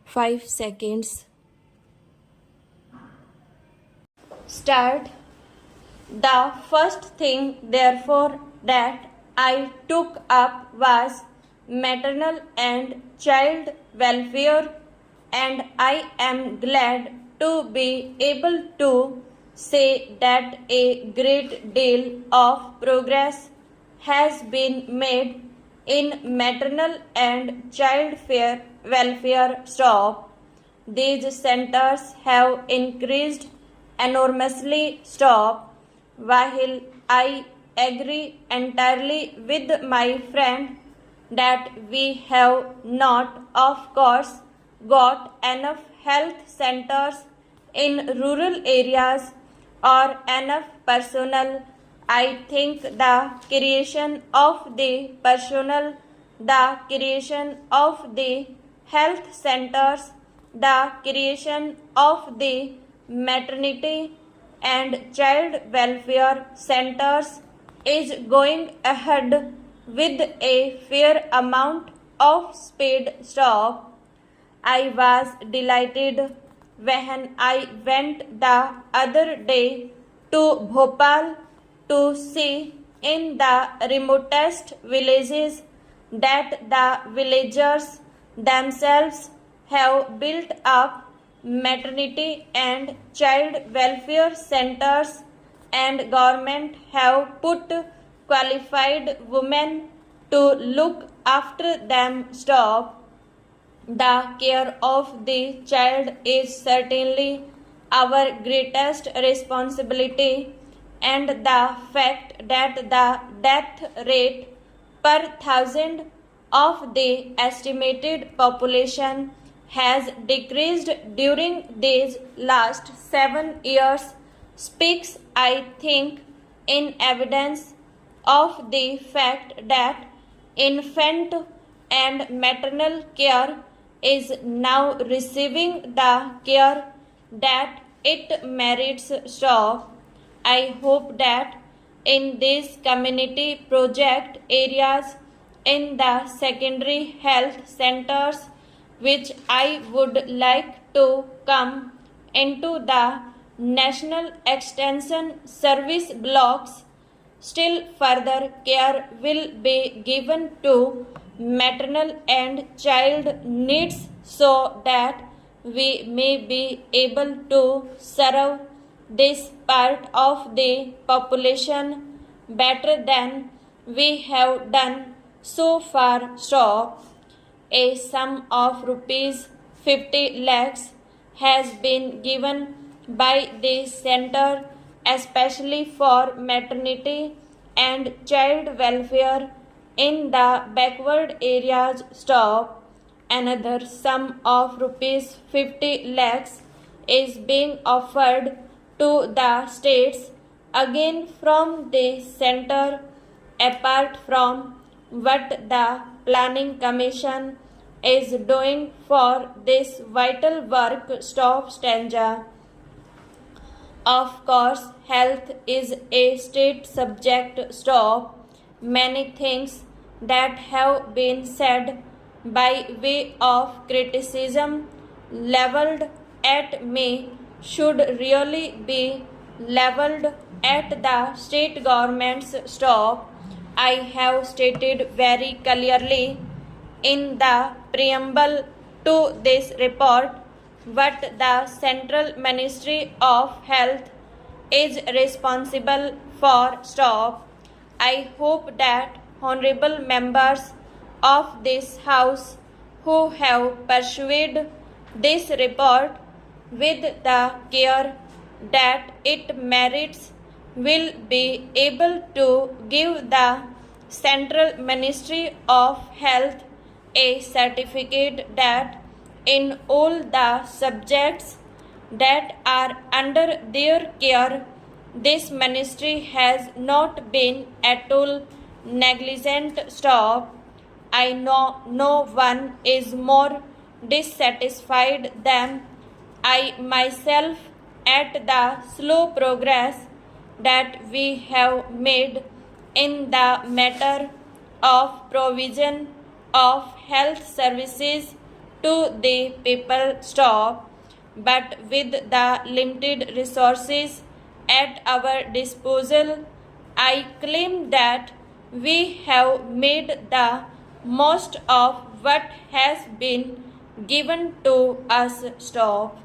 5 seconds. Start. The first thing, therefore, that I took up was maternal and child welfare, and I am glad to be able to say that a great deal of progress has been made in maternal and child welfare staff. These centers have increased enormously staff. While I agree entirely with my friend that we have not, of course, got enough health centers in rural areas or enough personnel, I think the creation of the personnel, the creation of the health centers, the creation of the maternity and child welfare centers is going ahead with a fair amount of speed. Stop. I was delighted when I went the other day to Bhopal to see in the remotest villages that the villagers themselves have built up maternity and child welfare centers, and government have put qualified women to look after them. Stop. The care of the child is certainly our greatest responsibility, and the fact that the death rate per thousand of the estimated population has decreased during these last 7 years speaks, I think, in evidence of the fact that infant and maternal care is now receiving the care that it merits. Stop. I hope that in these community project areas, in the secondary health centers, which I would like to come into the National Extension Service blocks, still further care will be given to maternal and child needs so that we may be able to serve this part of the population better than we have done so far. Stop. A sum of rupees 50 lakhs has been given by the center especially for maternity and child welfare in the backward areas. Stop. Another sum of rupees 50 lakhs is being offered to the states again from the center, apart from what the Planning Commission is doing for this vital work. Stop. Stanza. Of course, health is a state subject. Stop. Many things that have been said by way of criticism leveled at me should really be leveled at the state governments. Stop. I have stated very clearly in the preamble to this report what the Central Ministry of Health is responsible for. Stop. I hope that honorable members of this House who have pursued this report with the care that it merits will be able to give the Central Ministry of Health a certificate that in all the subjects that are under their care, this ministry has not been at all negligent. Stop. I know no one is more dissatisfied than I myself at the slow progress that we have made in the matter of provision of health services to the people stop, but with the limited resources at our disposal, I claim that we have made the most of what has been given to us. Stop.